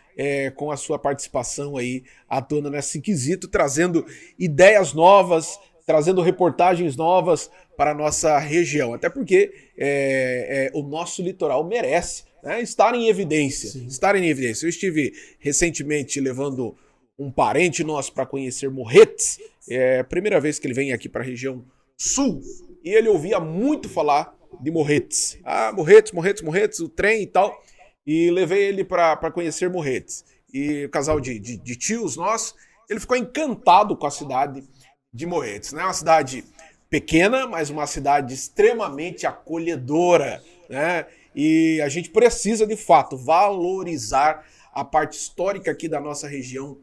com a sua participação aí, atuando nesse quesito, trazendo ideias novas, trazendo reportagens novas para a nossa região. Até porque o nosso litoral merece, né, estar em evidência. Sim. Estar em evidência. Eu estive recentemente levando um parente nosso para conhecer Morretes. É a primeira vez que ele vem aqui para a região sul. E ele ouvia muito falar de Morretes. Morretes, o trem e tal. E levei ele para conhecer Morretes. E o casal de tios nossos. ele ficou encantado com a cidade de Morretes, né? Uma cidade pequena, mas uma cidade extremamente acolhedora, né? E a gente precisa, de fato, valorizar a parte histórica aqui da nossa região,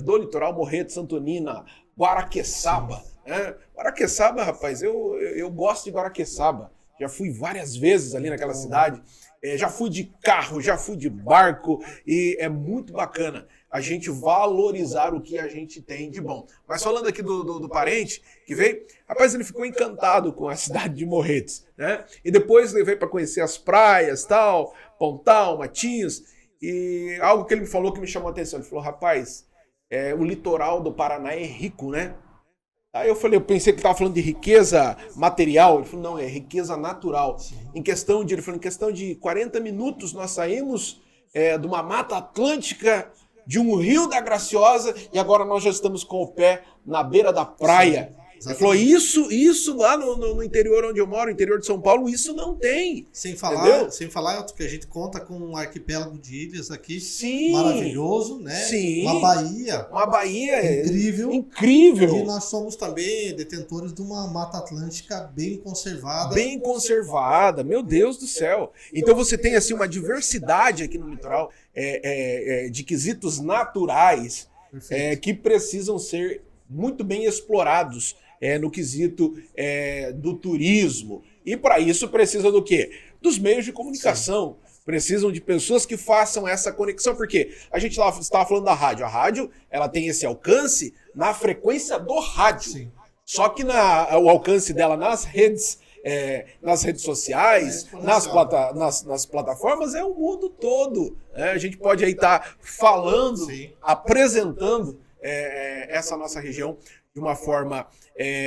do litoral, Morretes, Antonina, Guaraqueçaba. Né? Guaraqueçaba, rapaz, eu gosto de Guaraqueçaba. Já fui várias vezes ali naquela cidade. Já fui de carro, já fui de barco, e é muito bacana a gente valorizar o que a gente tem de bom. Mas falando aqui do parente que veio, rapaz, ele ficou encantado com a cidade de Morretes, né? E depois ele veio para conhecer as praias, tal, Pontal, Matinhos, e algo que ele me falou que me chamou a atenção. Ele falou, rapaz, o litoral do Paraná é rico, né? Aí eu pensei que estava falando de riqueza material. Ele falou, não, é riqueza natural. Ele falou, em questão de 40 minutos nós saímos de uma mata atlântica, de um rio da Graciosa, e agora nós já estamos com o pé na beira da praia. Sim, ele falou, isso lá no interior onde eu moro, interior de São Paulo, isso não tem. Sem falar, Elton, que a gente conta com um arquipélago de ilhas aqui, sim, maravilhoso, né? Sim. Uma Bahia incrível. E nós somos também detentores de uma Mata Atlântica bem conservada. Bem conservada, meu Deus do céu. Então você tem assim uma diversidade aqui no litoral de quesitos naturais que precisam ser muito bem explorados no quesito do turismo. E para isso precisa do quê? Dos meios de comunicação. Sim. Precisam de pessoas que façam essa conexão, porque a gente estava falando da rádio. A rádio ela tem esse alcance na frequência do rádio. Sim. Só que o alcance dela nas redes sociais, nas plataformas, é o mundo todo. A gente pode aí estar falando, sim, apresentando essa nossa região de uma forma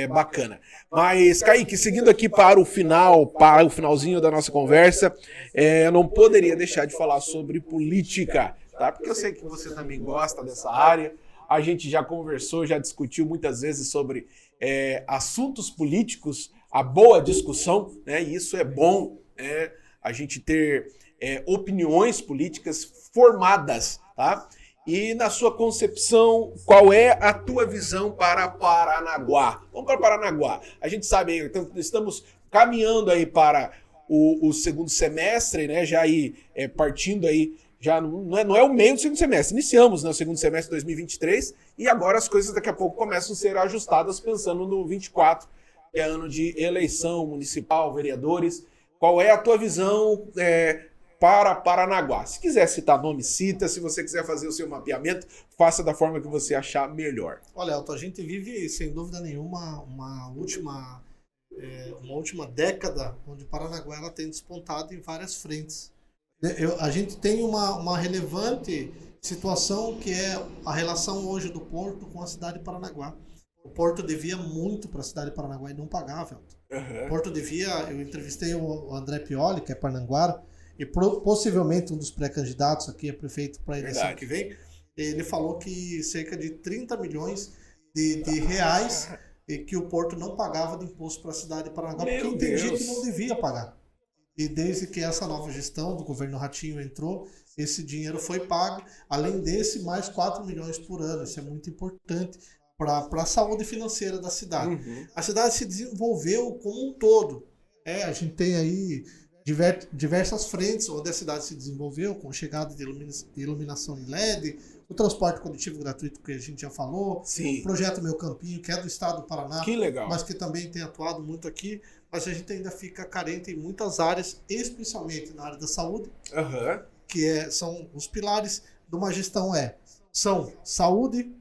bacana. Mas, Kaique, seguindo aqui para o finalzinho da nossa conversa, eu não poderia deixar de falar sobre política, tá? Porque eu sei que você também gosta dessa área. A gente já conversou, já discutiu muitas vezes sobre assuntos políticos, a boa discussão, né? E isso é bom, a gente ter opiniões políticas formadas, tá? E na sua concepção, qual é a tua visão para Paranaguá? Vamos para Paranaguá. A gente sabe, então, estamos caminhando aí para o segundo semestre, né? Já aí partindo aí, já não é o meio do segundo semestre. Iniciamos, né, o segundo semestre de 2023 e agora as coisas daqui a pouco começam a ser ajustadas pensando no 24, que é ano de eleição municipal, vereadores. Qual é a tua visão para Paranaguá? Se quiser citar nome, cita. Se você quiser fazer o seu mapeamento, faça da forma que você achar melhor. Olha, Elton, a gente vive, sem dúvida nenhuma, uma última década onde Paranaguá ela tem despontado em várias frentes. A gente tem uma relevante situação que é a relação hoje do Porto com a cidade de Paranaguá. O Porto devia muito para a cidade de Paranaguá e não pagava, Elton. Uhum. O Porto devia... Eu entrevistei o André Pioli, que é parnanguara, e possivelmente um dos pré-candidatos aqui a prefeito para a eleição que vem. Ele falou que cerca de 30 milhões de reais que o Porto não pagava de imposto para a cidade de Paranaguá, porque entendia que não devia pagar. E desde que essa nova gestão do governo Ratinho entrou, esse dinheiro foi pago. Além desse, mais 4 milhões por ano. Isso é muito importante para a saúde financeira da cidade. Uhum. A cidade se desenvolveu como um todo. A gente tem aí diversas frentes onde a cidade se desenvolveu, com chegada de iluminação de LED, o transporte coletivo gratuito que a gente já falou, sim, o projeto Meu Campinho, que é do estado do Paraná, que legal, mas que também tem atuado muito aqui, mas a gente ainda fica carente em muitas áreas, especialmente na área da saúde, uhum, que são os pilares de uma gestão são saúde,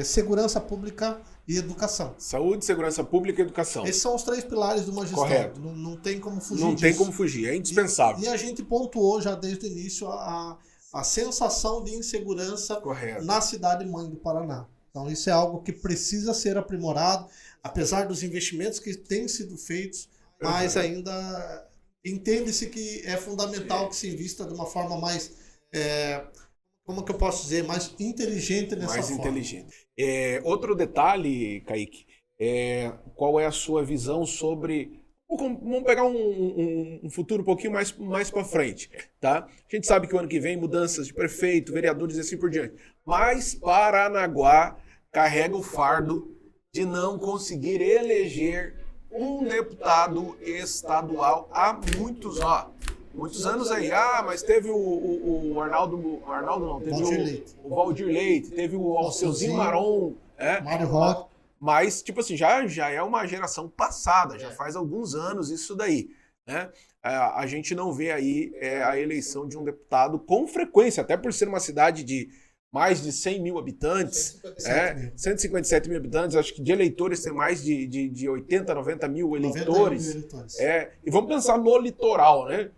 segurança pública e educação. Saúde, segurança pública e educação. Esses são os 3 pilares de uma gestão. Correto. Não tem como fugir disso. Tem como fugir, é indispensável. E a gente pontuou já desde o início a sensação de insegurança, correto, na cidade mãe do Paraná. Então isso é algo que precisa ser aprimorado, apesar dos investimentos que têm sido feitos, mas ainda entende-se que é fundamental que se invista de uma forma mais... como que eu posso dizer, mais inteligente nessa forma. Mais inteligente. Outro detalhe, Kaique, qual é a sua visão sobre... Vamos pegar um futuro um pouquinho mais para frente, tá? A gente sabe que o ano que vem mudanças de prefeito, vereadores e assim por diante. Mas Paranaguá carrega o fardo de não conseguir eleger um deputado estadual há muitos anos aí. Mas teve o Arnaldo não, teve o Valdir Leite, teve o Alceuzinho Maron, Mário Roque. Mas, tipo assim, já é uma geração passada, já faz alguns anos isso daí, né? A gente não vê aí a eleição de um deputado com frequência, até por ser uma cidade de mais de 100 mil habitantes, 157 mil habitantes, acho que de eleitores tem mais de 80, 90 mil eleitores. E vamos pensar no litoral, né?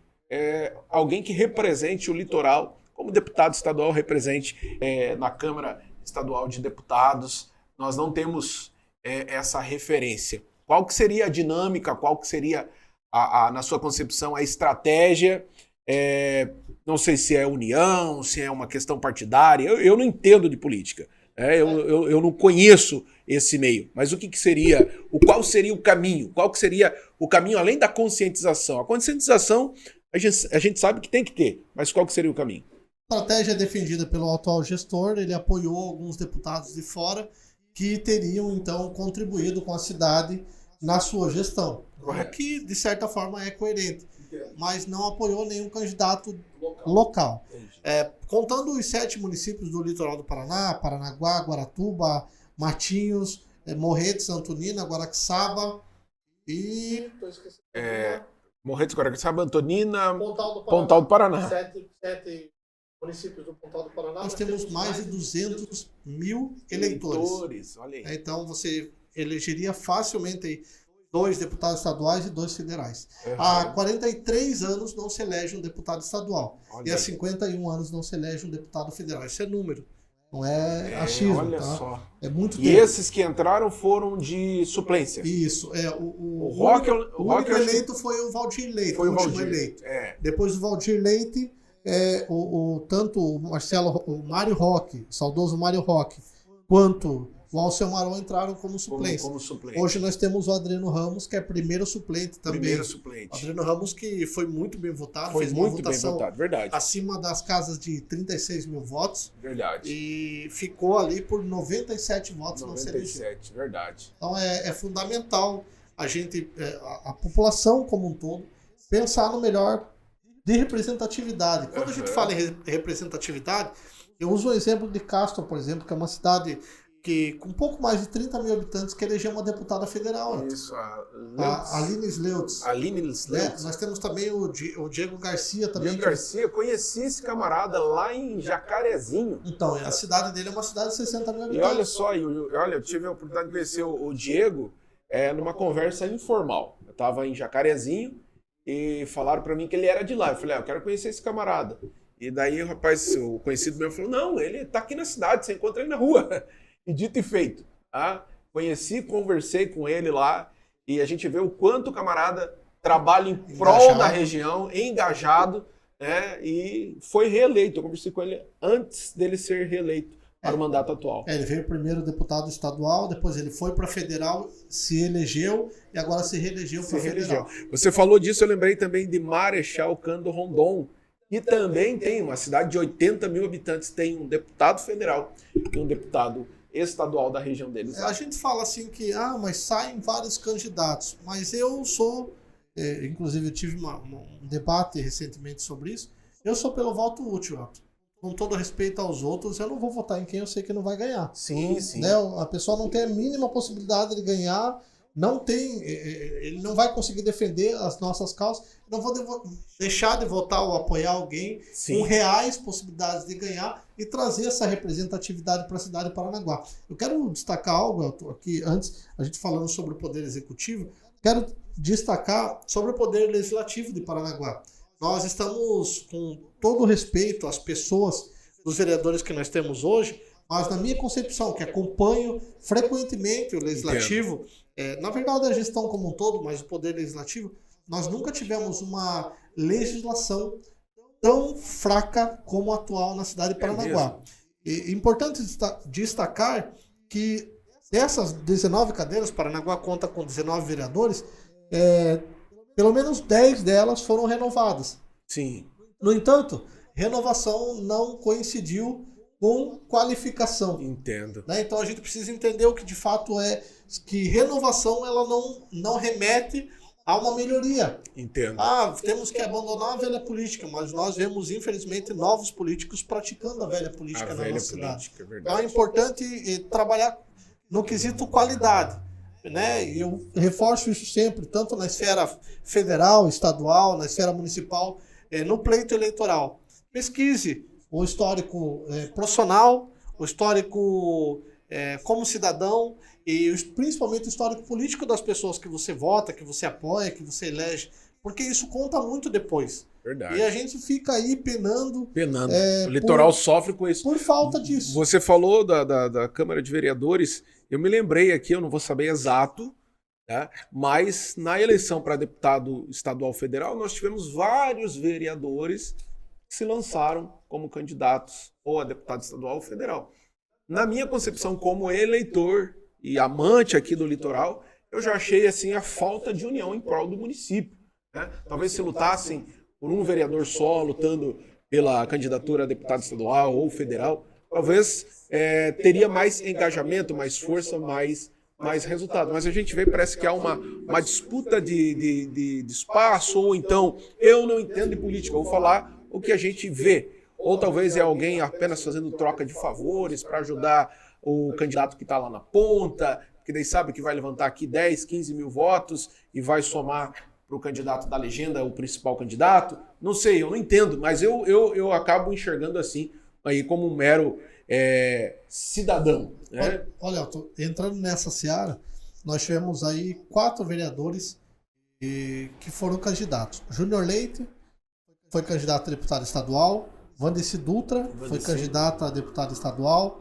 Alguém que represente o litoral, como deputado estadual represente na Câmara Estadual de Deputados. Nós não temos essa referência. Qual que seria a dinâmica, qual que seria, na sua concepção, a estratégia? Não sei se é união, se é uma questão partidária, eu não entendo de política. Eu não conheço esse meio, mas o que seria, qual seria o caminho? Qual que seria o caminho além da conscientização? A conscientização a gente sabe que tem que ter, mas qual que seria o caminho? A estratégia defendida pelo atual gestor, ele apoiou alguns deputados de fora que teriam, então, contribuído com a cidade na sua gestão. Correto. Que, de certa forma, é coerente, mas não apoiou nenhum candidato local. Contando os 7 municípios do litoral do Paraná, Paranaguá, Guaratuba, Matinhos, Morretes, Antonina, Guaraxaba e... Morretes, Guaraxaba, Antonina, Pontal do Paraná. Pontal do Paraná. 7 municípios do Pontal do Paraná. Nós temos mais de 200 mil eleitores. Olha aí. Então você elegeria facilmente aí 2 deputados estaduais e 2 federais. Uhum. Há 43 anos não se elege um deputado estadual. Olha e há aí. 51 anos não se elege um deputado federal. Isso é número, não é achismo. Olha tá? só. É muito E tempo. esses que entraram foram de suplência. Isso. O único eleito foi o Valdir Leite. Foi o último Valdir. eleito. Depois do Valdir Leite, tanto o Mário Roque, o saudoso Mário Roque, quanto o Alceu Maron entraram como suplentes. Como suplente. Hoje nós temos o Adriano Ramos, que é primeiro suplente também. Primeiro suplente. O Adriano Ramos, que foi muito bem votado, Foi fez muito uma votação bem votado, verdade. acima das casas de 36 mil votos. Verdade. E ficou ali por 97 votos, não se elegeu. 97, verdade. Então é fundamental a gente, a população como um todo, pensar no melhor de representatividade. Quando a gente fala em representatividade, eu uso o exemplo de Castro, por exemplo, que é uma cidade que com um pouco mais de 30 mil habitantes que elegeu uma deputada federal. Isso, a Aline Sleutz. Aline Sleutz. Nós temos também o Diego Garcia também. Diego Garcia, eu conheci esse camarada lá em Jacarezinho. Então, a cidade dele é uma cidade de 60 mil habitantes. E olha só, eu tive a oportunidade de conhecer o Diego numa conversa informal. Eu estava em Jacarezinho e falaram para mim que ele era de lá. Eu falei, eu quero conhecer esse camarada. E daí o rapaz, o conhecido meu, falou, não, ele tá aqui na cidade, você encontra ele na rua. E dito e feito. Tá? Conheci, conversei com ele lá e a gente vê o quanto o camarada trabalha em prol da região, engajado, né? E foi reeleito. Eu conversei com ele antes dele ser reeleito para o mandato atual. Ele veio primeiro deputado estadual, depois ele foi para federal, se elegeu e agora se reelegeu para federal. Você falou disso, eu lembrei também de Marechal Cândido Rondon, que também tem uma cidade de 80 mil habitantes, tem um deputado federal e um deputado estadual da região deles. A gente fala assim que, mas saem vários candidatos, mas eu sou, inclusive eu tive um debate recentemente sobre isso, eu sou pelo voto útil, com todo respeito aos outros, eu não vou votar em quem eu sei que não vai ganhar. Sim, sim. Né? A pessoa não tem a mínima possibilidade de ganhar, ele não vai conseguir defender as nossas causas, não vou deixar de votar ou apoiar alguém com reais possibilidades de ganhar e trazer essa representatividade para a cidade de Paranaguá. Eu quero destacar algo aqui, antes, a gente falando sobre o Poder Executivo, quero destacar sobre o Poder Legislativo de Paranaguá. Nós estamos, com todo respeito às pessoas, os vereadores que nós temos hoje, mas na minha concepção, que acompanho frequentemente o Legislativo, na verdade a gestão como um todo, mas o Poder Legislativo, nós nunca tivemos uma legislação tão fraca como a atual na cidade de Paranaguá. É importante destacar que dessas 19 cadeiras, Paranaguá conta com 19 vereadores, pelo menos 10 delas foram renovadas. Sim. No entanto, renovação não coincidiu com qualificação. Entendo. Né? Então a gente precisa entender o que de fato é que renovação ela não remete a uma melhoria. Entendo. Temos que abandonar a velha política, mas nós vemos, infelizmente, novos políticos praticando a velha política na nossa cidade. Então é importante trabalhar no quesito qualidade. Né? E eu reforço isso sempre, tanto na esfera federal, estadual, na esfera municipal, no pleito eleitoral. Pesquise o histórico profissional, o histórico como cidadão e principalmente o histórico político das pessoas que você vota, que você apoia, que você elege, porque isso conta muito depois. Verdade. E a gente fica aí penando. O litoral sofre com isso. Por falta disso. Você falou da Câmara de Vereadores, eu me lembrei aqui, eu não vou saber exato, tá? Mas na eleição para deputado estadual federal, nós tivemos vários vereadores que se lançaram como candidatos ou a deputado estadual ou federal. Na minha concepção, como eleitor e amante aqui do litoral, eu já achei assim a falta de união em prol do município. Né? Talvez se lutassem por um vereador só, lutando pela candidatura a deputado estadual ou federal, talvez teria mais engajamento, mais força, mais resultado. Mas a gente vê, parece que há uma disputa de espaço, ou então, eu não entendo de política, vou falar o que a gente vê. Ou talvez é alguém apenas fazendo troca de favores para ajudar o candidato que está lá na ponta, que daí sabe que vai levantar aqui 10, 15 mil votos e vai somar para o candidato da legenda, o principal candidato. Não sei, eu não entendo, mas eu acabo enxergando assim, aí como um mero cidadão. Né? Olha, Elton, entrando nessa seara, nós tivemos aí 4 vereadores que foram candidatos. Júnior Leite foi candidato a deputado estadual, Vandeci Dutra foi candidato a deputado estadual,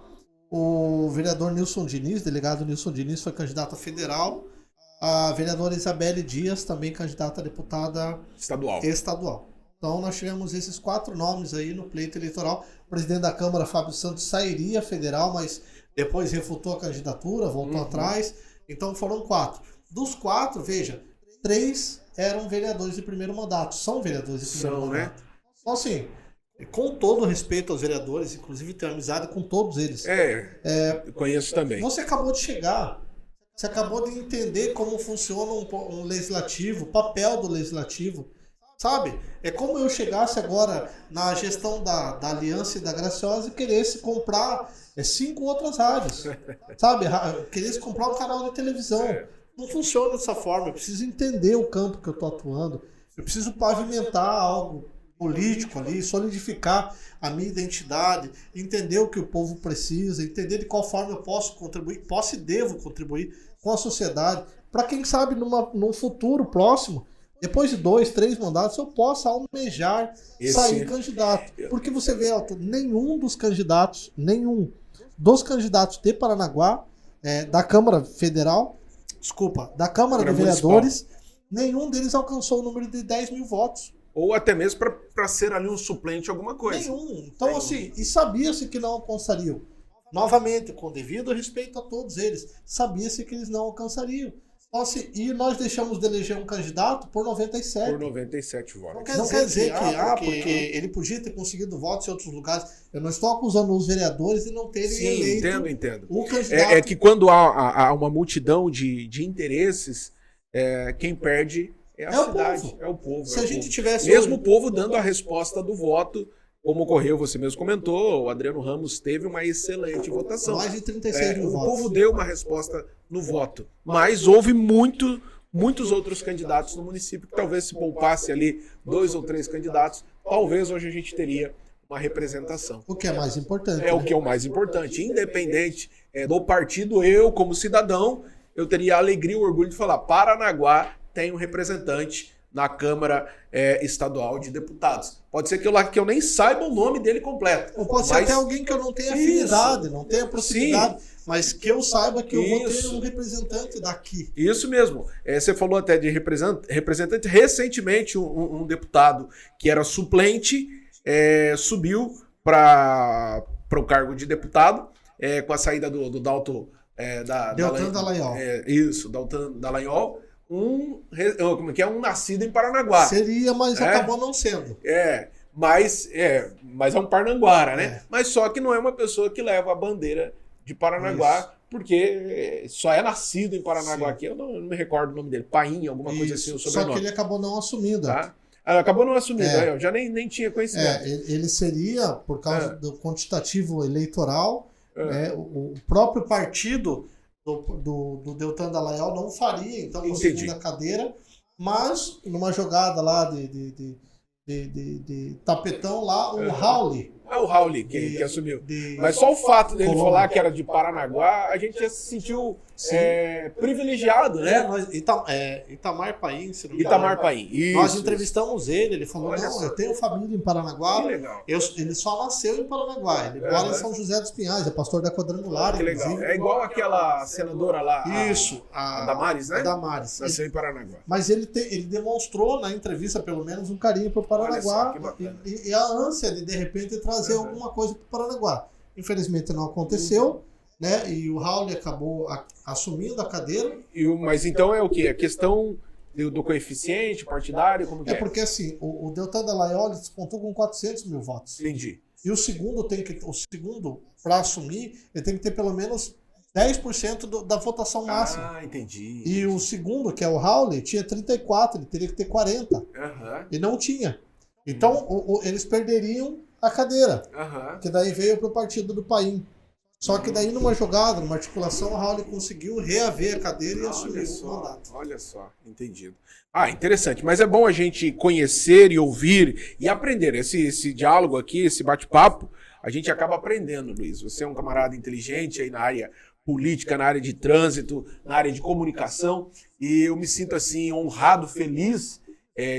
o vereador Nilson Diniz, delegado Nilson Diniz, foi candidato a federal, a vereadora Isabelle Dias, também candidata a deputada estadual. Então nós tivemos esses 4 nomes aí no pleito eleitoral. O presidente da Câmara, Fábio Santos, sairia federal, mas depois refutou a candidatura, voltou atrás. Então foram 4. Dos 4, veja, 3 eram vereadores de primeiro mandato. São vereadores de primeiro mandato. Né? Então assim, com todo respeito aos vereadores, inclusive tenho amizade com todos eles. Conheço também. Você acabou de chegar. Você acabou de entender como funciona um legislativo, o papel do legislativo. Sabe? É como eu chegasse agora na gestão da Aliança e da Graciosa e queresse comprar 5 outras rádios. Sabe? Queresse comprar um canal de televisão. Não funciona dessa forma. Eu preciso entender o campo que eu estou atuando. Eu preciso pavimentar algo político ali, solidificar a minha identidade, entender o que o povo precisa, entender de qual forma eu posso contribuir, posso e devo contribuir com a sociedade, para quem sabe num futuro próximo, depois de 2, 3 mandatos, eu possa almejar sair candidato. Porque você vê, Elton, nenhum dos candidatos de Paranaguá, da Câmara Federal, da Câmara de Vereadores, nenhum deles alcançou o número de 10 mil votos. Ou até mesmo para ser ali um suplente alguma coisa. Nenhum. Então, assim, e sabia-se que não alcançariam. Novamente, com devido respeito a todos eles, sabia-se que eles não alcançariam. Então, assim, e nós deixamos de eleger um candidato por 97. Por 97 votos. Não quer dizer que porque ele podia ter conseguido votos em outros lugares. Eu não estou acusando os vereadores de não terem eleito entendo. o candidato. É que quando há uma multidão de interesses, quem perde é a cidade, é o povo. Se a gente tivesse mesmo o povo dando a resposta do voto, como ocorreu, você mesmo comentou, o Adriano Ramos teve uma excelente votação. Mais de 36 mil votos. O povo deu uma resposta no voto, mas houve muitos outros candidatos no município que talvez se poupasse ali 2 ou 3 candidatos, talvez hoje a gente teria uma representação. O que é mais importante. O que é o mais importante. Independente do partido, eu, como cidadão, eu teria a alegria e o orgulho de falar: Paranaguá tem um representante na Câmara Estadual de Deputados. Pode ser que eu nem saiba o nome dele completo. Ou pode ser até alguém que eu não tenha afinidade, não tenha proximidade, mas que eu saiba que eu vou ter um representante daqui. Isso mesmo. Você falou até de representante. Recentemente, um deputado que era suplente subiu para o cargo de deputado com a saída do Dalton Dallagnol. Dalton Dallagnol. Um nascido em Paranaguá. Seria, mas acabou não sendo. Mas é um Parnanguara, né? Mas só que não é uma pessoa que leva a bandeira de Paranaguá, porque só é nascido em Paranaguá aqui. Eu não me recordo o nome dele. Paim, alguma coisa assim, o sobrenome. Só que ele acabou não assumindo. Tá? Acabou não assumindo, eu já nem tinha conhecimento. Ele seria, por causa do quantitativo eleitoral, né, o próprio partido do Deltan Dallagnol não faria, então, a segunda cadeira, mas numa jogada lá de tapetão lá, o Rauli. O Rauli que assumiu. Mas só o fato dele falar que era de Paranaguá, a gente já se sentiu privilegiado, né? Itamar Paim, se não me Itamar Paim. Isso, nós entrevistamos ele falou, eu tenho família em Paranaguá. Que legal. Ele só nasceu em Paranaguá, ele mora em São José dos Pinhais, é pastor da Quadrangular. Que legal. É igual aquela senadora lá, a Damares, né? A Damares. Nasceu em Paranaguá. Mas ele demonstrou na entrevista, pelo menos, um carinho por Paranaguá e a ânsia de repente, trazer alguma coisa para Paranaguá. Infelizmente não aconteceu, né? E o Raul acabou assumindo a cadeira. Mas então é o quê? A questão do coeficiente partidário? Como que é? Porque assim, o Deltan Dallagnol despontou com 400 mil votos. Entendi. E o segundo, para assumir, ele tem que ter pelo menos 10% da votação máxima. Entendi. E o segundo, que é o Raul, tinha 34, ele teria que ter 40. E não tinha. Então, eles perderiam a cadeira, que daí veio para o partido do Paim. Só que daí numa jogada, numa articulação, o Raul conseguiu reaver a cadeira e assumir o mandato. Olha só, entendido. Interessante, mas é bom a gente conhecer e ouvir e aprender. Esse diálogo aqui, esse bate-papo, a gente acaba aprendendo, Luiz. Você é um camarada inteligente aí na área política, na área de trânsito, na área de comunicação, e eu me sinto assim honrado, feliz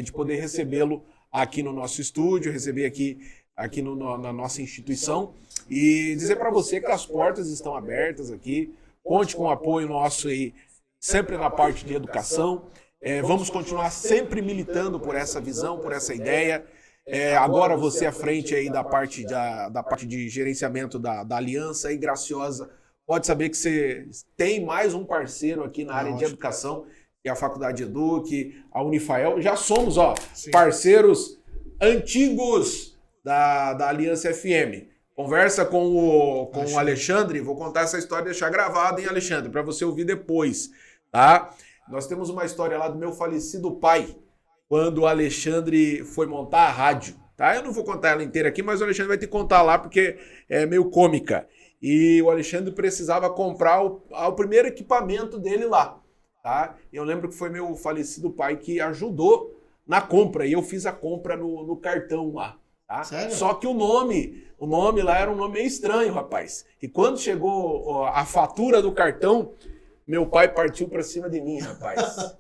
de poder recebê-lo aqui no nosso estúdio, receber aqui na nossa instituição e dizer para você que as portas estão abertas aqui. Conte com o apoio nosso aí, sempre na parte de educação. Vamos continuar sempre militando por essa visão, por essa ideia. Agora você à frente aí da parte de gerenciamento da aliança aí, Graciosa, pode saber que você tem mais um parceiro aqui na área de educação, que é a Faculdade Educ, a Unifael. Já somos parceiros antigos da Aliança FM. Conversa com o Alexandre, vou contar essa história e deixar gravada, hein, Alexandre, para você ouvir depois, tá? Nós temos uma história lá do meu falecido pai, quando o Alexandre foi montar a rádio, tá? Eu não vou contar ela inteira aqui, mas o Alexandre vai ter que contar lá, porque é meio cômica. E o Alexandre precisava comprar o primeiro equipamento dele lá, tá? Eu lembro que foi meu falecido pai que ajudou na compra, e eu fiz a compra no cartão lá. Tá? Só que o nome lá era um nome meio estranho, rapaz. E quando chegou a fatura do cartão, meu pai partiu pra cima de mim, rapaz.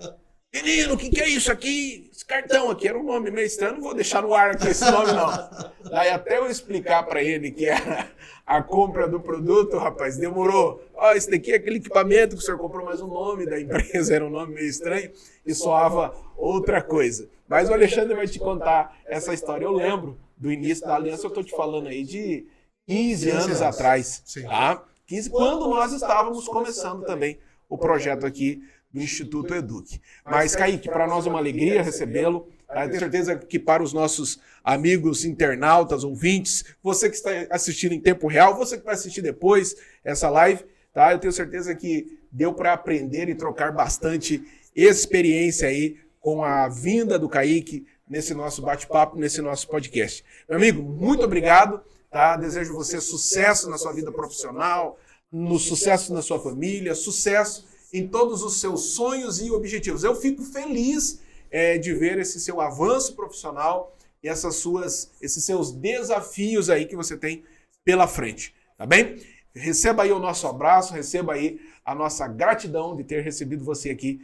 Menino, o que é isso aqui? Esse cartão aqui era um nome meio estranho, não vou deixar no ar aqui esse nome não. Daí até eu explicar pra ele que era a compra do produto, rapaz, demorou. Esse daqui é aquele equipamento que o senhor comprou, mas o nome da empresa era um nome meio estranho e soava outra coisa. Mas o Alexandre vai te contar essa história. Eu lembro do início da aliança, eu estou te falando aí de 15 anos atrás, tá? 15, quando nós estávamos começando também o projeto aqui do Instituto Educ. Mas, Kaique, para nós é uma alegria recebê-lo. Tá? Tenho certeza que para os nossos amigos internautas, ouvintes, você que está assistindo em tempo real, você que vai assistir depois essa live, tá? Eu tenho certeza que deu para aprender e trocar bastante experiência aí com a vinda do Kaique nesse nosso bate-papo, nesse nosso podcast. Meu amigo, muito obrigado. Tá? Desejo você sucesso na sua vida profissional, no sucesso na sua família, sucesso em todos os seus sonhos e objetivos. Eu fico feliz de ver esse seu avanço profissional e esses seus desafios aí que você tem pela frente, tá bem? Receba aí o nosso abraço, receba aí a nossa gratidão de ter recebido você aqui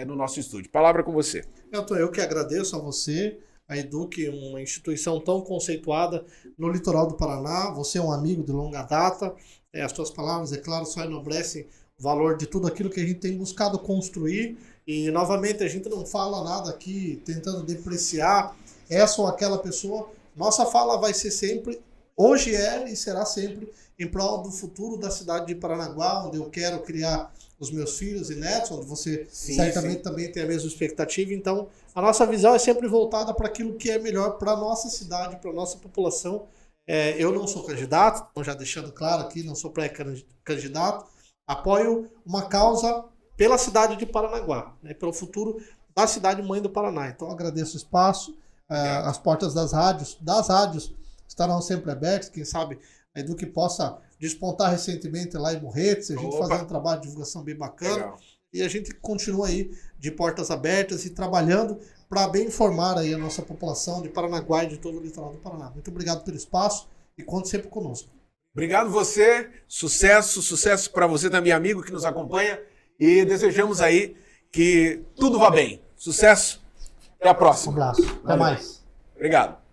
no nosso estúdio. Palavra com você. Eu que agradeço a você, a Educ, uma instituição tão conceituada no litoral do Paraná. Você é um amigo de longa data. As suas palavras, é claro, só enobrecem o valor de tudo aquilo que a gente tem buscado construir. E, novamente, a gente não fala nada aqui tentando depreciar essa ou aquela pessoa. Nossa fala vai ser sempre hoje é e será sempre em prol do futuro da cidade de Paranaguá, onde eu quero criar os meus filhos e netos, onde você certamente também tem a mesma expectativa. Então, a nossa visão é sempre voltada para aquilo que é melhor para a nossa cidade, para a nossa população. Eu não sou candidato, já deixando claro aqui, não sou pré-candidato. Apoio uma causa pela cidade de Paranaguá, né, pelo futuro da cidade mãe do Paraná. Então, agradeço o espaço. As portas das rádios estarão sempre abertas. Quem sabe a Eduque possa despontar recentemente lá em Morretes, a gente fazer um trabalho de divulgação bem bacana. Legal. E a gente continua aí de portas abertas e trabalhando para bem informar aí a nossa população de Paranaguá e de todo o litoral do Paraná. Muito obrigado pelo espaço e conte sempre conosco. Obrigado você, sucesso para você também, amigo que nos acompanha, e desejamos aí que tudo vá bem. Sucesso, até a próxima. Um abraço, até mais. Obrigado.